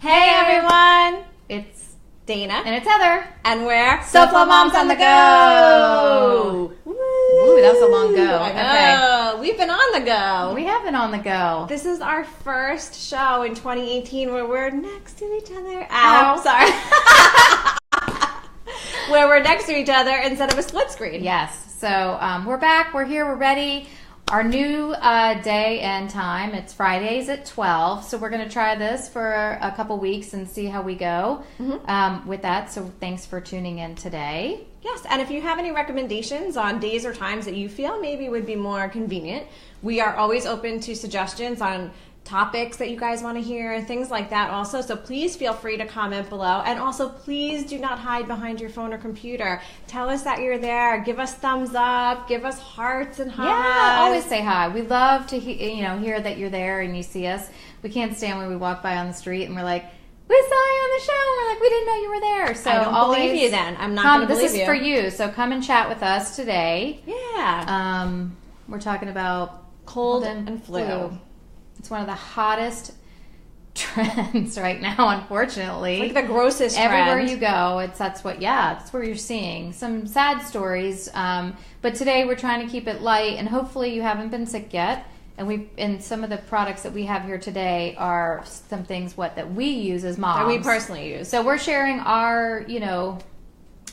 Hey everyone! It's Dana. and it's Heather. And we're SoFlo Moms on the Go! Ooh, that was a long go. I know. Okay. We've been on the go. We have been on the go. This is our first show in 2018 where we're next to each other. Ow. Sorry. Where we're next to each other instead of a split screen. Yes. So we're back. We're here. We're ready. Our new day and time, it's Fridays at 12. So we're going to try this for a couple weeks and see how we go with that. So thanks for tuning in today. Yes, and if you have any recommendations on days or times that you feel maybe would be more convenient, we are always open to suggestions on topics that you guys want to hear, things like that also. So please feel free to comment below. And also please do not hide behind your phone or computer. Tell us that you're there. Give us thumbs up. Give us hearts and hugs. Yeah, always say hi. We love to hear that you're there and you see us. We can't stand when we walk by on the street and we're like, we saw you on the show. And we're like, we didn't know you were there. So I don't believe you then. I'm not going to believe you. This is for you. So come and chat with us today. Yeah. We're talking about cold and flu. It's one of the hottest trends right now, unfortunately. It's like the grossest Everywhere trend. you go, that's where you're seeing some sad stories. But today we're trying to keep it light, and hopefully you haven't been sick yet. And some of the products that we have here today are some things that we use as moms. That we personally use. So we're sharing our,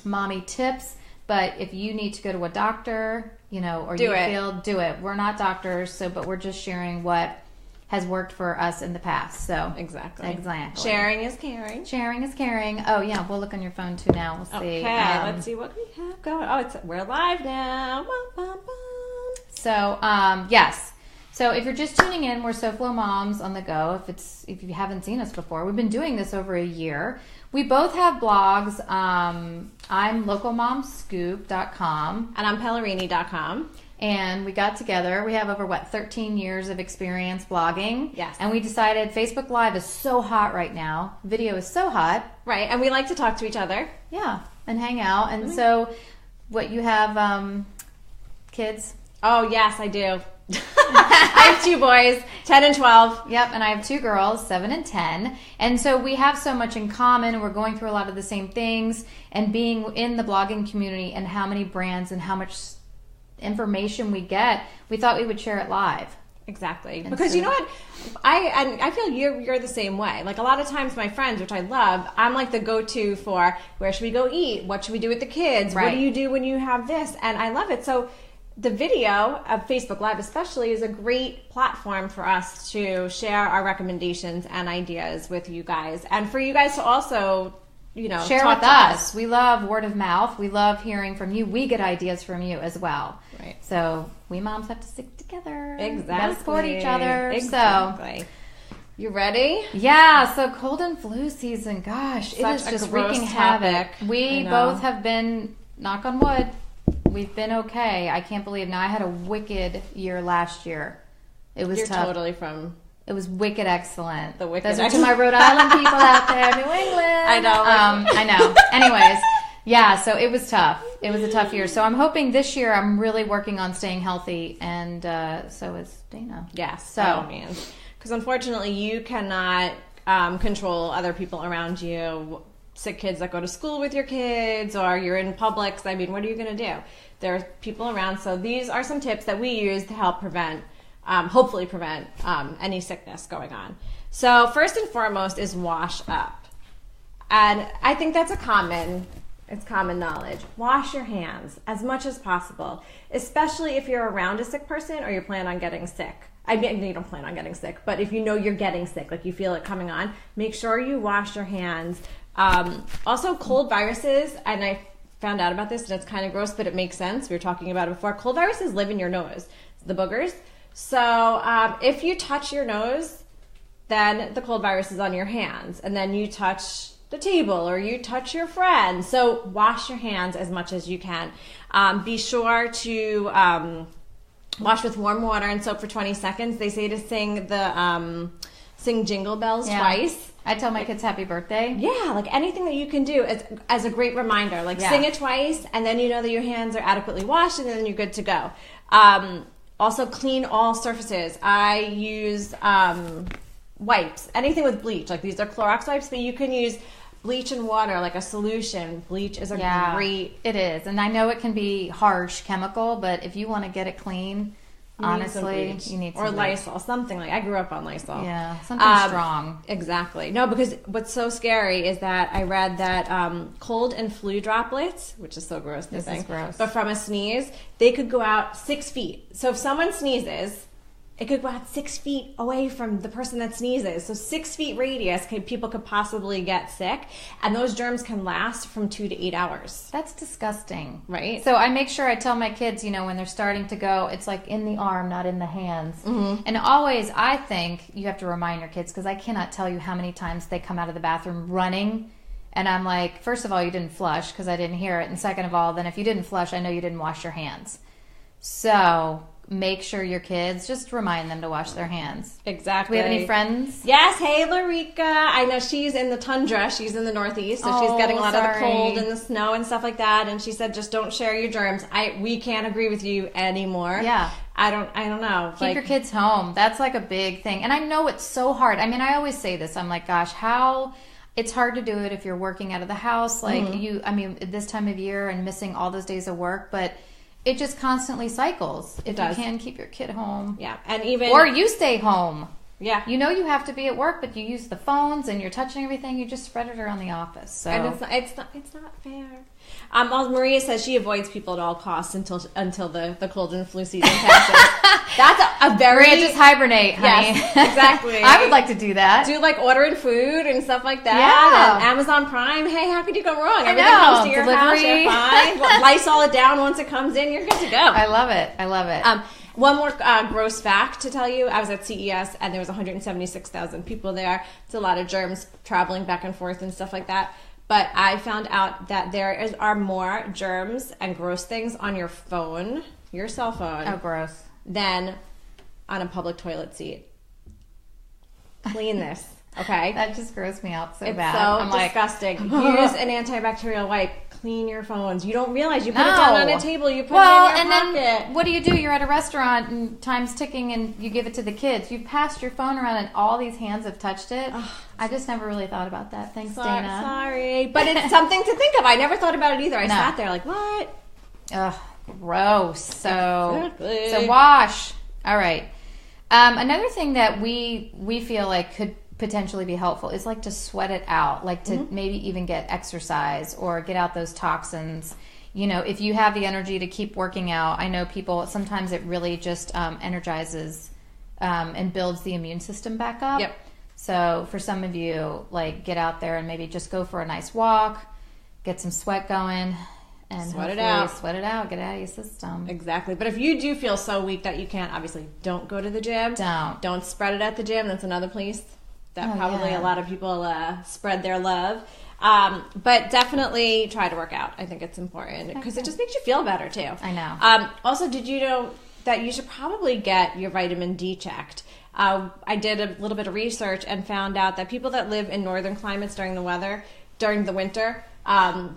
mommy tips. But if you need to go to a doctor, or do it. We're not doctors, but we're just sharing what has worked for us in the past. So exactly. Sharing is caring. Sharing is caring. Oh yeah, we'll look on your phone too now. We'll see. Okay, let's see what we have going. Oh, we're live now. Bum, bum, bum. So yes. So if you're just tuning in, we're SoFlo Moms on the Go. If you haven't seen us before, we've been doing this over a year. We both have blogs. I'm localmomscoop.com. And I'm Pellerini.com. And we got together. We have over 13 years of experience blogging. Yes. And we decided Facebook Live is so hot right now. Video is so hot. Right. And we like to talk to each other. Yeah. And hang out. And so what you have kids? Oh, yes, I do. I have 2 boys, 10 and 12. Yep, and I have 2 girls, 7 and 10. And so we have so much in common. We're going through a lot of the same things. And being in the blogging community and how many brands and how much information we get, we thought we would share it live. Exactly. Because you know what? I feel you're the same way. Like a lot of times my friends, which I love, I'm like the go-to for where should we go eat? What should we do with the kids? Right. What do you do when you have this? And I love it. So the video of Facebook Live especially is a great platform for us to share our recommendations and ideas with you guys. And for you guys to also, share with us. We love word of mouth. We love hearing from you. We get ideas from you as well. Right. So we moms have to stick together. Exactly. We gotta support each other. Exactly. So, you ready? Yeah. So cold and flu season. Gosh, it is just wreaking havoc. We both have been, knock on wood, we've been okay. I can't believe now. I had a wicked year last year. It was tough. Totally from. It was wicked excellent. The wicked. Those are to my Rhode Island people out there, New England. I know. I know. Anyways, yeah. So it was tough. It was a tough year. So I'm hoping this year I'm really working on staying healthy, and so is Dana. Yes. So man, because unfortunately you cannot control other people around you. Sick kids that go to school with your kids, or you're in Publix. I mean, what are you going to do? There are people around. So these are some tips that we use to help prevent. Hopefully prevent any sickness going on. So first and foremost is wash up. And I think that's common knowledge. Wash your hands as much as possible, especially if you're around a sick person or you plan on getting sick. I mean, you don't plan on getting sick, but if you know you're getting sick, like you feel it coming on, make sure you wash your hands. Also cold viruses, and I found out about this and it's kind of gross, but it makes sense. We were talking about it before. Cold viruses live in your nose, the boogers. So if you touch your nose, then the cold virus is on your hands. And then you touch the table or you touch your friend. So wash your hands as much as you can. Be sure to wash with warm water and soap for 20 seconds. They say to sing Jingle Bells twice. I tell my kids happy birthday. Yeah, like anything that you can do as a great reminder. Like sing it twice, and then you know that your hands are adequately washed, and then you're good to go. Also, clean all surfaces. I use wipes, anything with bleach. Like these are Clorox wipes, but you can use bleach and water, like a solution. Bleach is a great... It is. And I know it can be harsh chemical, but if you want to get it clean, honestly, you need some or bleach. Lysol, something like... I grew up on Lysol. Yeah, something strong. Exactly. No, because what's so scary is that I read that cold and flu droplets, which is so gross. This is gross. But from a sneeze, they could go out 6 feet. So if someone sneezes, it could go out 6 feet away from the person that sneezes. So 6 feet radius, people could possibly get sick. And those germs can last from 2 to 8 hours. That's disgusting. Right. So I make sure I tell my kids, when they're starting to go, it's like in the arm, not in the hands. Mm-hmm. And always, I think you have to remind your kids, because I cannot tell you how many times they come out of the bathroom running. And I'm like, first of all, you didn't flush because I didn't hear it. And second of all, then if you didn't flush, I know you didn't wash your hands. So... make sure your kids, just remind them to wash their hands. Exactly. Do we have any friends? Yes. Hey, Larica. I know she's in the tundra. She's in the Northeast, so she's getting a lot of the cold and the snow and stuff like that. And she said, just don't share your germs. We can't agree with you anymore. Yeah. I don't know. Keep your kids home. That's like a big thing. And I know it's so hard. I mean, I always say this. I'm like, gosh, it's hard to do it if you're working out of the house. Like this time of year and missing all those days of work, but it just constantly cycles. If you can keep your kid home. Yeah. And even... or you stay home. Yeah. You have to be at work, but you use the phones and you're touching everything. You just spread it around the office. So. And it's not fair. Maria says she avoids people at all costs until the cold and flu season passes. That's a very... Maria, just hibernate, honey. Yes, exactly. I would like to do that. Do like ordering food and stuff like that. Yeah. And Amazon Prime. Hey, how could you go wrong? I Everything know. comes to your house. Delivery. You're fine. Well, Lysol it down once it comes in. You're good to go. I love it. One more gross fact to tell you. I was at CES and there was 176,000 people there. It's a lot of germs traveling back and forth and stuff like that. But I found out that there are more germs and gross things on your phone, your cell phone. Oh, gross. Than on a public toilet seat. Clean this, okay? That just grossed me out so it's bad. It's so disgusting. Use an antibacterial wipe. Clean your phones. You don't realize you put it down on a table. You put it in your pocket. Then what do? You're at a restaurant and time's ticking, and you give it to the kids. You've passed your phone around, and all these hands have touched it. I just never really thought about that. Thanks, Dana. Sorry, but it's something to think of. I never thought about it either. I sat there like, what? Ugh, gross. So Exactly. Wash. All right. Another thing that we feel like could potentially be helpful is like to sweat it out, like to maybe even get exercise or get out those toxins. If you have the energy to keep working out, I know people, sometimes it really just energizes and builds the immune system back up. Yep. So for some of you, like get out there and maybe just go for a nice walk, get some sweat going, and sweat it out, get it out of your system. Exactly. But if you do feel so weak that you can't, obviously don't go to the gym. Don't spread it at the gym. That's another place that probably a lot of people spread their love. But definitely try to work out. I think it's important because it just makes you feel better too. I know. Also, did you know that you should probably get your vitamin D checked? I did a little bit of research and found out that people that live in northern climates during the winter,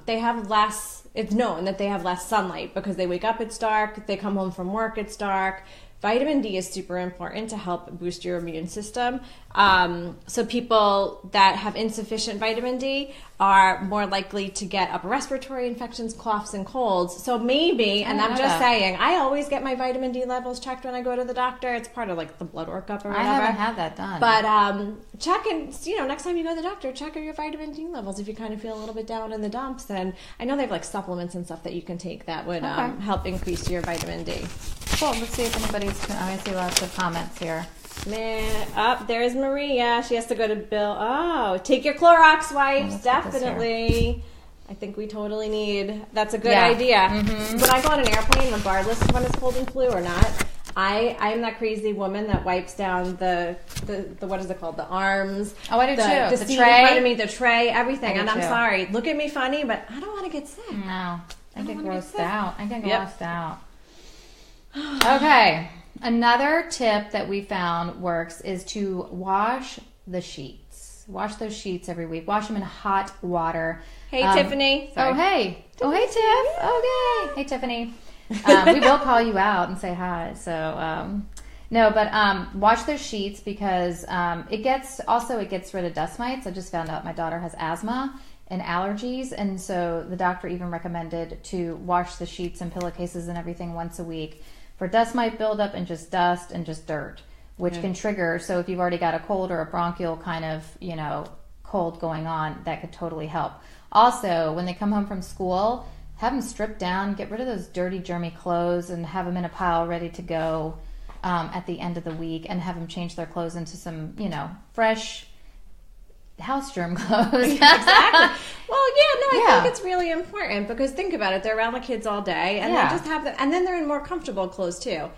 they have less. It's known that they have less sunlight because they wake up, it's dark. They come home from work, it's dark. Vitamin D is super important to help boost your immune system. So people that have insufficient vitamin D are more likely to get upper respiratory infections, coughs, and colds. So maybe, and I'm just saying, I always get my vitamin D levels checked when I go to the doctor. It's part of like the blood workup or whatever. I haven't had that done. But check and, next time you go to the doctor, check your vitamin D levels if you kind of feel a little bit down in the dumps. And I know they have like supplements and stuff that you can take that would help increase your vitamin D. Cool. Let's see if anybody's... I see lots of comments here. There's Maria. She has to go to Bill. Oh, take your Clorox wipes. Definitely. I think we totally need... That's a good idea. Mm-hmm. When I go on an airplane, regardless of when it's cold and flu or not, I am that crazy woman that wipes down the what is it called? The arms. Oh, I do too. The seat in front of me, the tray, everything. And I'm sorry. Look at me funny, but I don't want to get sick. No. I get grossed out. Okay. Another tip that we found works is to wash the sheets. Wash those sheets every week. Wash them in hot water. Hey, Tiffany. Sorry. Oh, hey. Oh, hey, Tiff. Okay. Hey, Tiffany. We will call you out and say hi. So, No, but wash those sheets because it gets rid of dust mites. I just found out my daughter has asthma and allergies, and so the doctor even recommended to wash the sheets and pillowcases and everything once a week for dust mite buildup and just dust and just dirt, which can trigger. So if you've already got a cold or a bronchial kind of, cold going on, that could totally help. Also, when they come home from school, have them strip down, get rid of those dirty, germy clothes, and have them in a pile ready to go at the end of the week, and have them change their clothes into some, fresh house germ clothes. Exactly. Well, I think it's really important because think about it. They're around the kids all day, and they just have them, and then they're in more comfortable clothes too.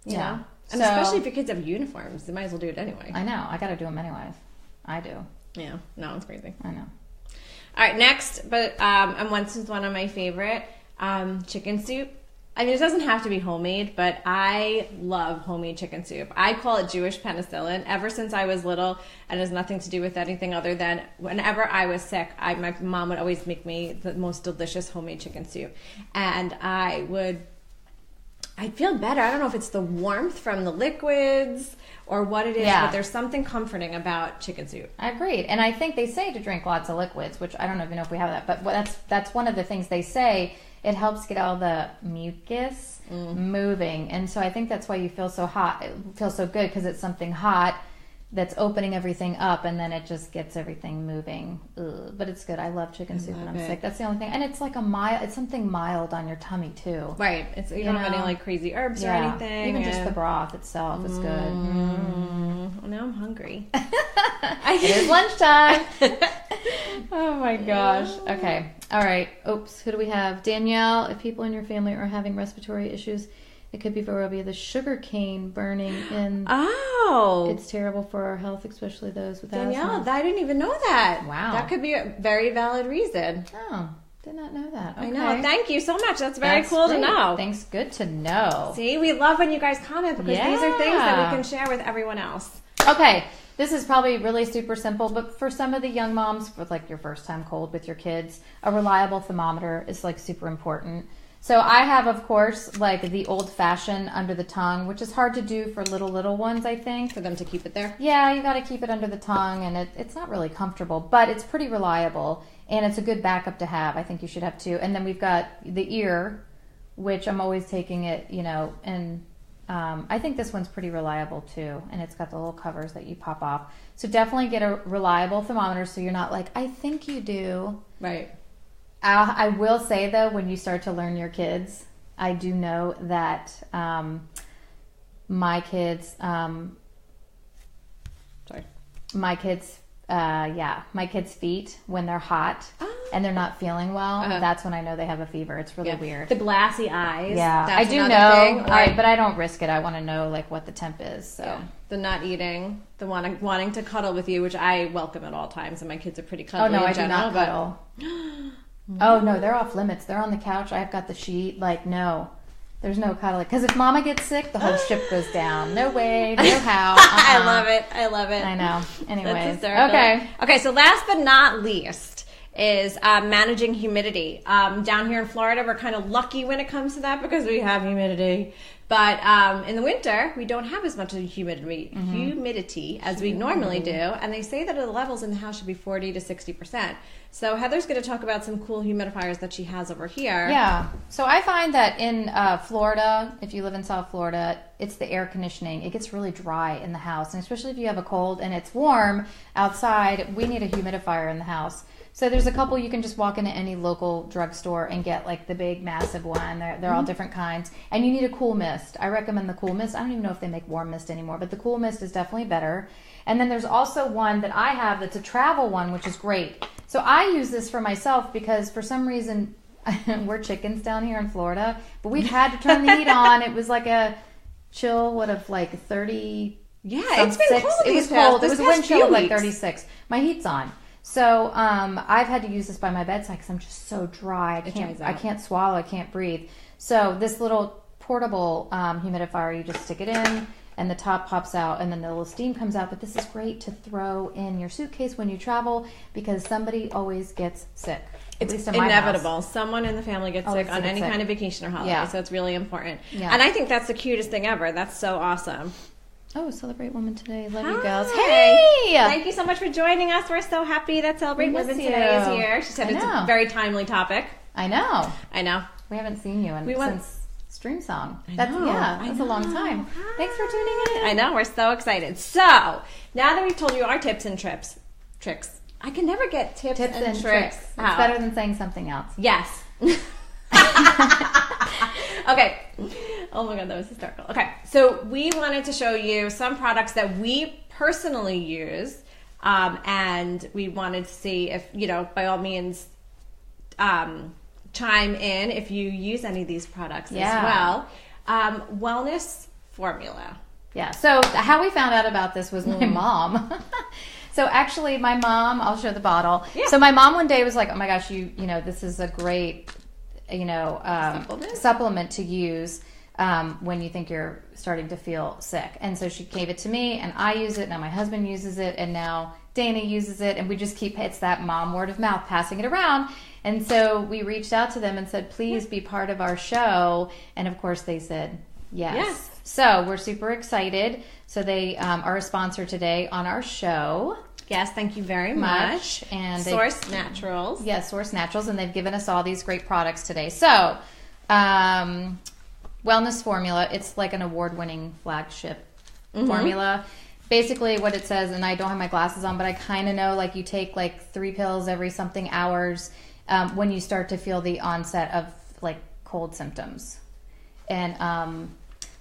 You know? And especially if your kids have uniforms, they might as well do it anyway. I know. I got to do them anyways. I do. Yeah. No, it's crazy. I know. All right, next, but and once is one of my favorite, chicken soup. I mean, it doesn't have to be homemade, but I love homemade chicken soup. I call it Jewish penicillin ever since I was little, and it has nothing to do with anything other than whenever I was sick, my mom would always make me the most delicious homemade chicken soup. And I'd feel better. I don't know if it's the warmth from the liquids or what it is, but there's something comforting about chicken soup. I agree. And I think they say to drink lots of liquids, which I don't even know if we have that, but that's one of the things they say. It helps get all the mucus moving. And so I think that's why you feel so hot. It feels so good because it's something hot that's opening everything up, and then it just gets everything moving. Ugh. But it's good. I love chicken soup when I'm sick. That's the only thing. And it's like it's something mild on your tummy too. Right. You don't have any like crazy herbs or anything. Even just the broth itself is good. Well, now I'm hungry. It is lunchtime. Oh my gosh. Okay. All right. Oops. Who do we have? Danielle, if people in your family are having respiratory issues, it could be Varroa, the sugar cane burning in. Oh. It's terrible for our health, especially those with Danielle, asthma. I didn't even know that. Wow. That could be a very valid reason. Oh, did not know that. Okay. I know. Thank you so much. That's very cool to know. Thanks. Good to know. See, we love when you guys comment because these are things that we can share with everyone else. Okay. This is probably really super simple, but for some of the young moms, with like your first time cold with your kids, a reliable thermometer is like super important. So I have, of course, like the old-fashioned under the tongue, which is hard to do for little ones, I think. For them to keep it there? Yeah, you got to keep it under the tongue, and it's not really comfortable, but it's pretty reliable, and it's a good backup to have. I think you should have two. And then we've got the ear, which I'm always taking it, and I think this one's pretty reliable too, and it's got the little covers that you pop off. So definitely get a reliable thermometer so you're not like, I think you do. Right. I will say, though, when you start to learn your kids, I do know that my kids' feet, when they're hot and they're not feeling well, that's when I know they have a fever. It's really weird. The glassy eyes. Yeah, that's I do know, thing. but I don't risk it. I want to know like what the temp is. So. Yeah. The not eating, the wanting to cuddle with you, which I welcome at all times, and my kids are pretty cuddly. Oh no, in I general, do not cuddle. Oh no, they're off limits. They're on the couch. I've got the sheet. Like no, there's no cuddling. Because if Mama gets sick, the whole ship goes down. No way, no how. I love it. I know. Anyways, okay. So last but not least is managing humidity. Down here in Florida, we're kind of lucky when it comes to that because we have humidity. But in the winter, we don't have as much humidity as we normally do. And they say that the levels in the house should be 40 to 60%. So Heather's going to talk about some cool humidifiers that she has over here. Yeah. So I find that in Florida, if you live in South Florida, it's the air conditioning. It gets really dry in the house. And especially if you have a cold and it's warm outside, we need a humidifier in the house. So there's a couple you can just walk into any local drugstore and get like the big massive one. They're all different kinds. And you need a cool mist. I recommend the cool mist. I don't even know if they make warm mist anymore, but the cool mist is definitely better. And then there's also one that I have that's a travel one, which is great. So I use this for myself because for some reason we're chickens down here in Florida, but we've had to turn the heat on. It was like a chill, like 30. Yeah, it's been cold. It was cold. It was a wind chill of like 36. My heat's on. So I've had to use this by my bedside because I'm just so dry. I can't swallow. I can't breathe. So this little portable humidifier, you just stick it in. and the top pops out, and then the little steam comes out. But this is great to throw in your suitcase when you travel because somebody always gets sick. It's at least in my inevitable. house. Someone in the family gets sick on any kind of vacation or holiday, so it's really important. Yeah. And I think that's the cutest thing ever. That's so awesome. Oh, Celebrate Women Today. Love you, Hi. girls. Hey! Thank you so much for joining us. We're so happy that Celebrate Women Today is here. She said it's a very timely topic. I know. We haven't seen you since Stream Song. That's a long time. Hi. Thanks for tuning in. I know. We're so excited. So, now that we've told you our tips and tricks. I can never get tips and tricks. It's better than saying something else. Yes. Okay. Oh my God, that was hysterical. Okay, so we wanted to show you some products that we personally use, and we wanted to see if, by all means, chime in if you use any of these products as well. Wellness formula. Yeah, so how we found out about this was my mom. So actually, my mom, I'll show the bottle. Yeah. So my mom one day was like, oh my gosh, this is a great, supplement to use when you think you're starting to feel sick. And so she gave it to me, and I use it. Now my husband uses it, and now Dana uses it, and we just it's that mom word of mouth, passing it around. And so we reached out to them and said, please be part of our show. And of course they said yes. So we're super excited. So they are a sponsor today on our show. Yes, thank you very much. And Source Naturals. Yes, Source Naturals, and they've given us all these great products today. So, Wellness Formula, it's like an award-winning flagship formula. Basically what it says, and I don't have my glasses on, but I kind of know, like you take like 3 pills every something hours when you start to feel the onset of like cold symptoms. And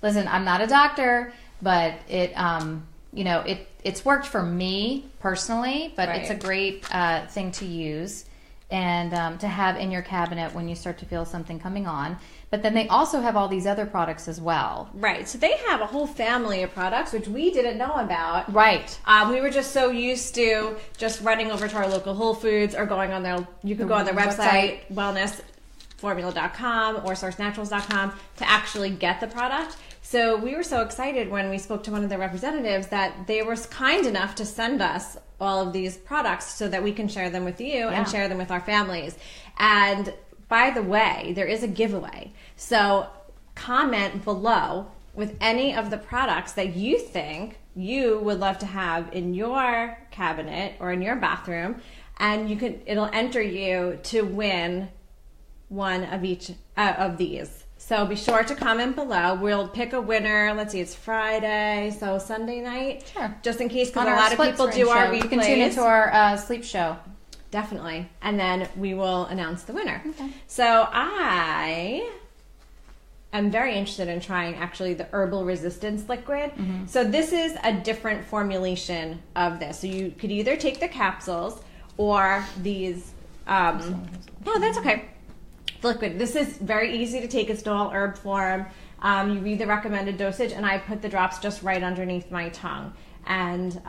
listen, I'm not a doctor, but it's worked for me personally, but it's a great thing to use and to have in your cabinet when you start to feel something coming on. But then they also have all these other products as well. Right. So they have a whole family of products, which we didn't know about. Right. We were just so used to just running over to our local Whole Foods or going on you could go on their website, wellnessformula.com or sourcenaturals.com to actually get the product. So we were so excited when we spoke to one of the representatives that they were kind enough to send us all of these products so that we can share them with you and share them with our families. And by the way, there is a giveaway. So comment below with any of the products that you think you would love to have in your cabinet or in your bathroom, and it'll enter you to win one of each of these. So be sure to comment below. We'll pick a winner. Let's see, it's Friday, so Sunday night. Sure. Just in case, because a lot of people do our replays. You can tune into our sleep show. Definitely. And then we will announce the winner. Okay. So I am very interested in trying actually the herbal resistance liquid. So this is a different formulation of this. So you could either take the capsules or these. No, that's okay. The liquid. This is very easy to take. It's all herb form. You read the recommended dosage, and I put the drops just right underneath my tongue. And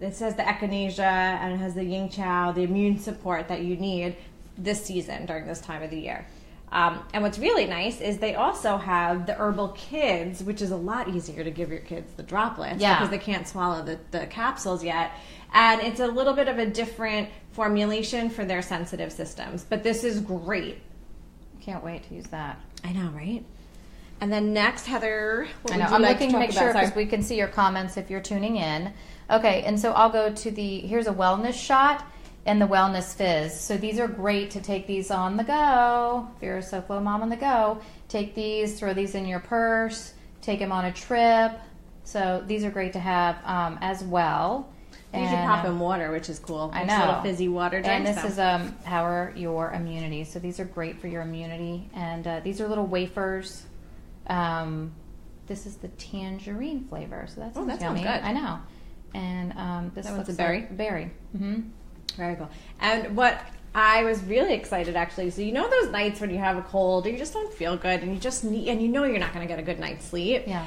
it says the echinacea, and it has the yin chow, the immune support that you need this season during this time of the year. And what's really nice is they also have the herbal kids, which is a lot easier to give your kids the droplets because they can't swallow the capsules yet. And it's a little bit of a different formulation for their sensitive systems. But this is great. Can't wait to use that. I know, right? And then next, Heather, I'm looking to make sure because we can see your comments if you're tuning in. Okay, and so I'll go to here's a wellness shot and the wellness fizz. So these are great to take these on the go. If you're a SoFlo mom on the go, take these, throw these in your purse, take them on a trip. So these are great to have as well. These you pop in water, which is cool. I know. Little fizzy water drinks. And this is power your immunity. So these are great for your immunity. And these are little wafers. This is the tangerine flavor. So that's yummy. Good. I know. And this one's a berry. Berry. Very cool. And what I was really excited actually. So those nights when you have a cold or you just don't feel good and you're not going to get a good night's sleep. Yeah.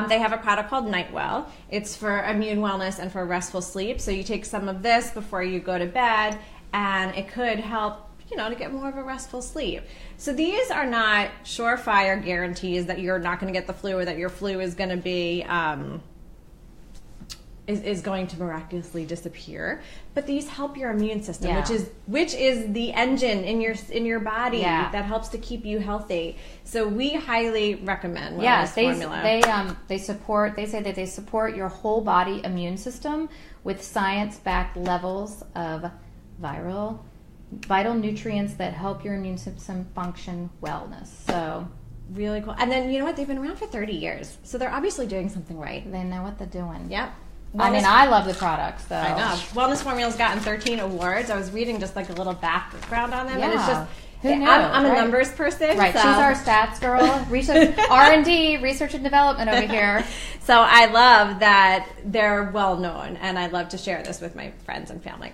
They have a product called Nightwell. It's for immune wellness and for restful sleep. So you take some of this before you go to bed, and it could help to get more of a restful sleep. So these are not surefire guarantees that you're not going to get the flu or that your flu is going to be is going to miraculously disappear. But these help your immune system, which is the engine in your body that helps to keep you healthy. So we highly recommend Wellness Formula. They say that they support your whole body immune system with science-backed levels of vital nutrients that help your immune system function wellness. So really cool. And then you know what? They've been around for 30 years. So they're obviously doing something right. They know what they're doing. Yep. I love the products, though. I know. Wellness Formula's gotten 13 awards. I was reading just like a little background on them, and it's just who knew? I'm a numbers person, right? So. She's our stats girl, research, R&D, research and development over here. So I love that they're well known, and I love to share this with my friends and family.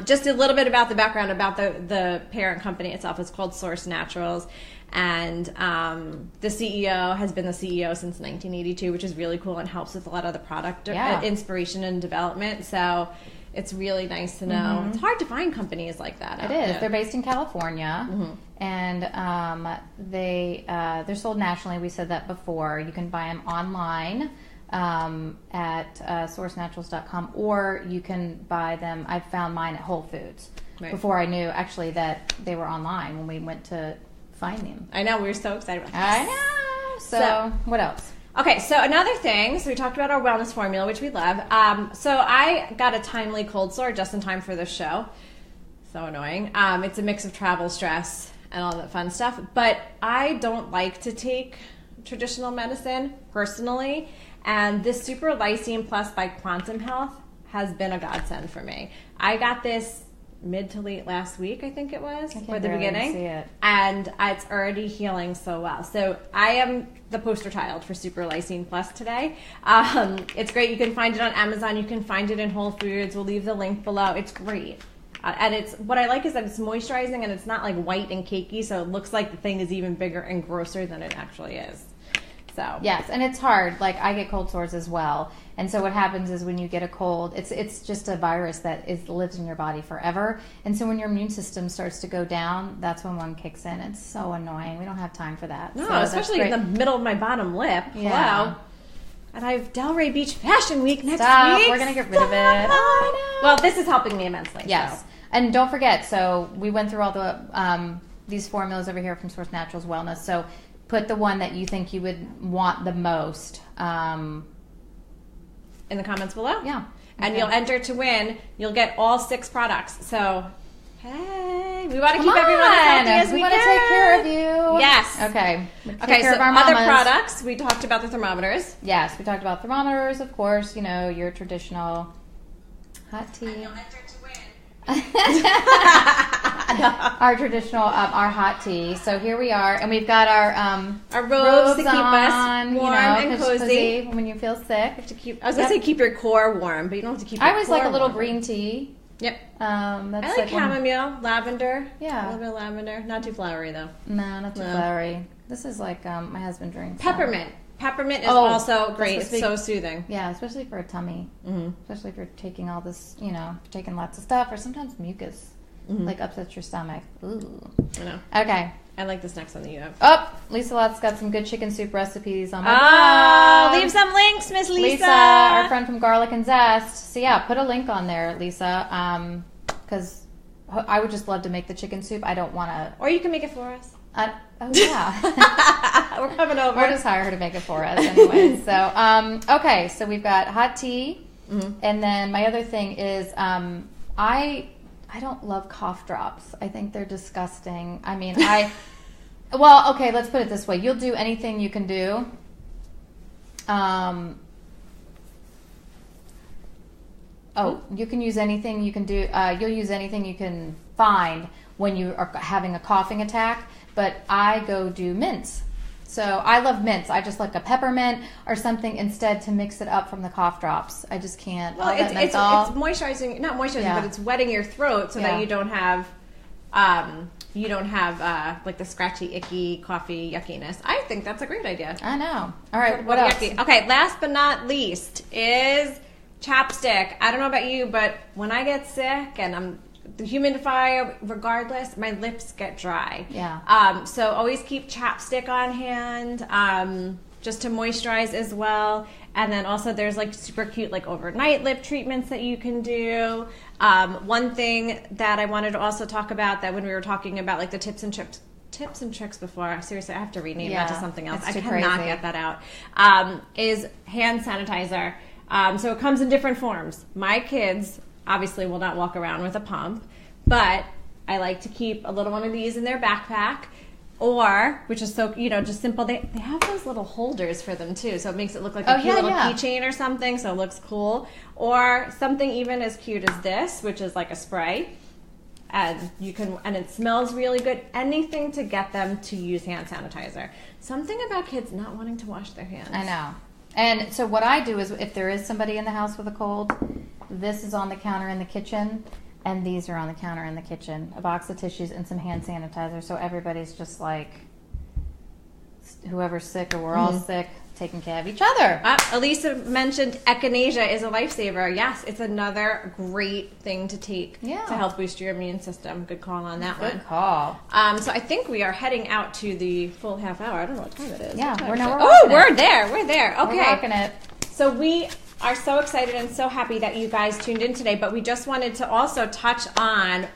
Just a little bit about the background about the parent company itself. It's called Source Naturals. And the CEO has been the CEO since 1982, which is really cool and helps with a lot of the product inspiration and development. So it's really nice to know. Mm-hmm. It's hard to find companies like that. It is. They're based in California, and they're sold nationally. We said that before. You can buy them online at sourcenaturals.com, or you can buy them. I found mine at Whole Foods before I knew actually that they were online when we went to find them. I know, we were so excited about that. I know. So what else? Okay, so another thing, so we talked about our wellness formula, which we love. So I got a timely cold sore just in time for this show. So annoying. It's a mix of travel, stress, and all that fun stuff. But I don't like to take traditional medicine personally. And this Super Lysine Plus by Quantum Health has been a godsend for me. I got this mid to late last week, I think it was, for the beginning. See it. And it's already healing so well. So I am the poster child for Super Lysine Plus today. It's great. You can find it on Amazon. You can find it in Whole Foods. We'll leave the link below. It's great. And it's what I like is that it's moisturizing and it's not like white and cakey, so it looks like the thing is even bigger and grosser than it actually is. So yes, and it's hard. Like I get cold sores as well. And so what happens is when you get a cold, it's just a virus that lives in your body forever. And so when your immune system starts to go down, that's when one kicks in. It's so annoying. We don't have time for that. No, so especially in the middle of my bottom lip. Yeah. Hello. And I have Delray Beach Fashion Week next week. We're going to get rid of it. Oh, well, this is helping me immensely. Yes. So. And don't forget, so we went through all the these formulas over here from Source Naturals Wellness. So put the one that you think you would want the most. In the comments below. Yeah. And you'll enter to win. You'll get all 6 products. So, hey, we want to keep everyone as healthy as we can. We want to take care of you. Yes. Okay. Okay, so other products, we talked about the thermometers. Yes, we talked about thermometers, of course, your traditional hot tea. And you'll enter to win. Our traditional, our hot tea. So here we are, and we've got our robes to keep on, us warm and cozy when you feel sick. You have to keep. I was gonna say keep your core warm, but you don't have to keep. Your I always like a little warm. green tea. Yep. That's I like chamomile, lavender. Yeah. A little bit of lavender. Not too flowery though. No, not too flowery. This is like my husband drinks. Peppermint. Peppermint is also great. It's so soothing. Yeah, especially for a tummy. Mm-hmm. Especially if you're taking all this, taking lots of stuff, or sometimes mucus, like upsets your stomach. Ooh. I know. Okay. I like this next one that you have. Oh, Lisa Lott's got some good chicken soup recipes on my blog. Leave some links, Miss Lisa. Lisa, our friend from Garlic and Zest. So yeah, put a link on there, Lisa, because I would just love to make the chicken soup. I don't want to. Or you can make it for us. Oh yeah, we're coming over. We'll just hire her to make it for us anyway. So okay, so we've got hot tea, and then my other thing is I don't love cough drops. I think they're disgusting. I mean, well, okay, let's put it this way: you'll do anything you can do. You can use anything you can do. You'll use anything you can find when you are having a coughing attack. But I go do mints. So I love mints. I just like a peppermint or something instead to mix it up from the cough drops. I just can't. Well, it's moisturizing, not moisturizing, but it's wetting your throat so that you don't have like the scratchy, icky, coffee yuckiness. I think that's a great idea. I know. All right, what else? Yucky. Okay, last but not least is chapstick. I don't know about you, but when I get sick and the humidifier, regardless, my lips get dry. Yeah. So always keep chapstick on hand, just to moisturize as well. And then also there's like super cute like overnight lip treatments that you can do. One thing that I wanted to also talk about, that when we were talking about like the tips and tricks before, seriously, I have to rename that to something else. I cannot get that out. Is hand sanitizer. So it comes in different forms. My kids obviously will not walk around with a pump, but I like to keep a little one of these in their backpack, or, which is so, just simple, they have those little holders for them too, so it makes it look like a cute little keychain or something, so it looks cool. Or something even as cute as this, which is like a spray, and it smells really good. Anything to get them to use hand sanitizer. Something about kids not wanting to wash their hands. I know. And so what I do is, if there is somebody in the house with a cold, this is on the counter in the kitchen, and these are on the counter in the kitchen. A box of tissues and some hand sanitizer, so everybody's just like, whoever's sick or we're all sick, taking care of each other. Elisa mentioned echinacea is a lifesaver. Yes, it's another great thing to take to help boost your immune system. Good call on that one. Good call. So I think we are heading out to the full half hour. I don't know what time it is. Yeah, we're there. We're there. Okay. We're rocking it. So we are so excited and so happy that you guys tuned in today, but we just wanted to also touch on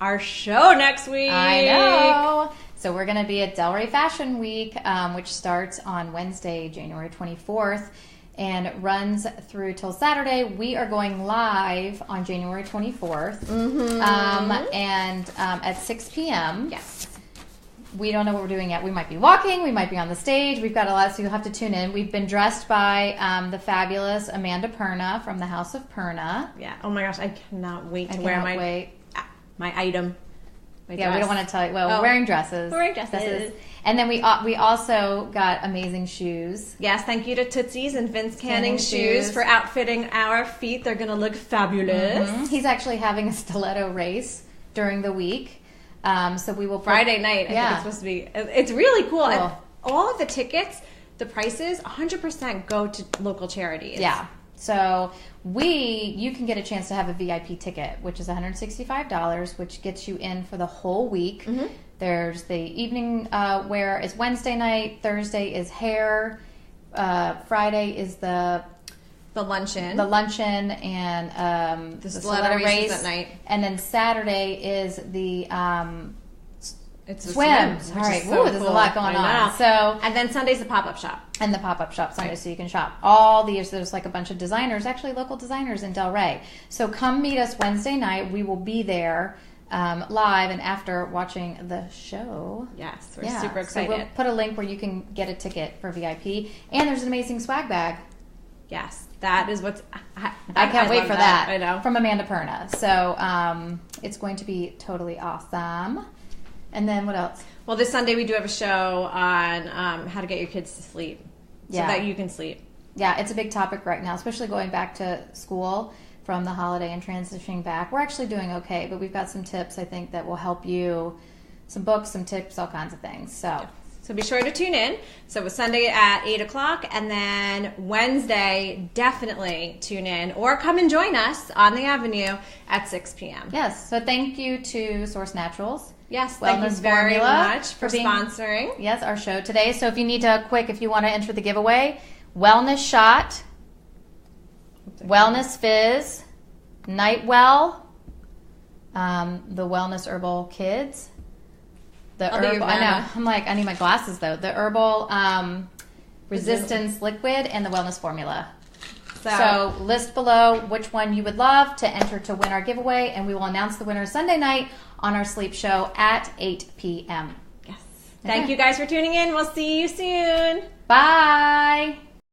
our show next week. I know. So we're going to be at DELRAY Fashion Week, which starts on Wednesday, January 24th, and runs through till Saturday. We are going live on January 24th, and at 6 p.m. Yes. We don't know what we're doing yet. We might be walking. We might be on the stage. We've got a lot, so you'll have to tune in. We've been dressed by the fabulous Amanda Perna from the House of Perna. Yeah. Oh my gosh, I cannot wait to wear my item. Yeah, we don't want to tell you. Well, we're wearing dresses. We're wearing dresses. And then we also got amazing shoes. Yes, thank you to Tootsie's and Vince Canning shoes for outfitting our feet. They're going to look fabulous. He's actually having a stiletto race during the week. So we will... Friday night, I think it's supposed to be. It's really cool. And all of the tickets, the prices, 100% go to local charities. Yeah. So you can get a chance to have a VIP ticket, which is $165, which gets you in for the whole week. There's the evening wear is Wednesday night, Thursday is hair, Friday is the luncheon. And the stiletto race at night. And then Saturday is the swims. All right. So there's a lot going on. So, and then Sunday's the pop-up shop. And the pop-up shop Sunday, so you can shop. There's like a bunch of designers, actually local designers in DELRAY. So come meet us Wednesday night. We will be there live and after watching the show. Yes, we're super excited. So we'll put a link where you can get a ticket for VIP. And there's an amazing swag bag. Yes, that is what's... I can't wait for that. I know. From Amanda Perna. So it's going to be totally awesome. And then what else? Well, this Sunday we do have a show on how to get your kids to sleep so that you can sleep. Yeah, it's a big topic right now, especially going back to school from the holiday and transitioning back. We're actually doing okay, but we've got some tips, I think, that will help you. Some books, some tips, all kinds of things. So be sure to tune in. So it's Sunday at 8 o'clock, and then Wednesday, definitely tune in or come and join us on the Avenue at 6 p.m. Yes, so thank you to Source Naturals. Yes, thank you very much for sponsoring. Yes, our show today. So if you need to if you want to enter the giveaway, Wellness Shot, Wellness Fizz, Nightwell, the Wellness Herbal Kids, the Herbal. I know. I'm like, I need my glasses though. The Herbal Resistance Liquid and the Wellness Formula. So list below which one you would love to enter to win our giveaway, and we will announce the winner Sunday night on our sleep show at 8 p.m. Yes. Thank you guys for tuning in. We'll see you soon. Bye.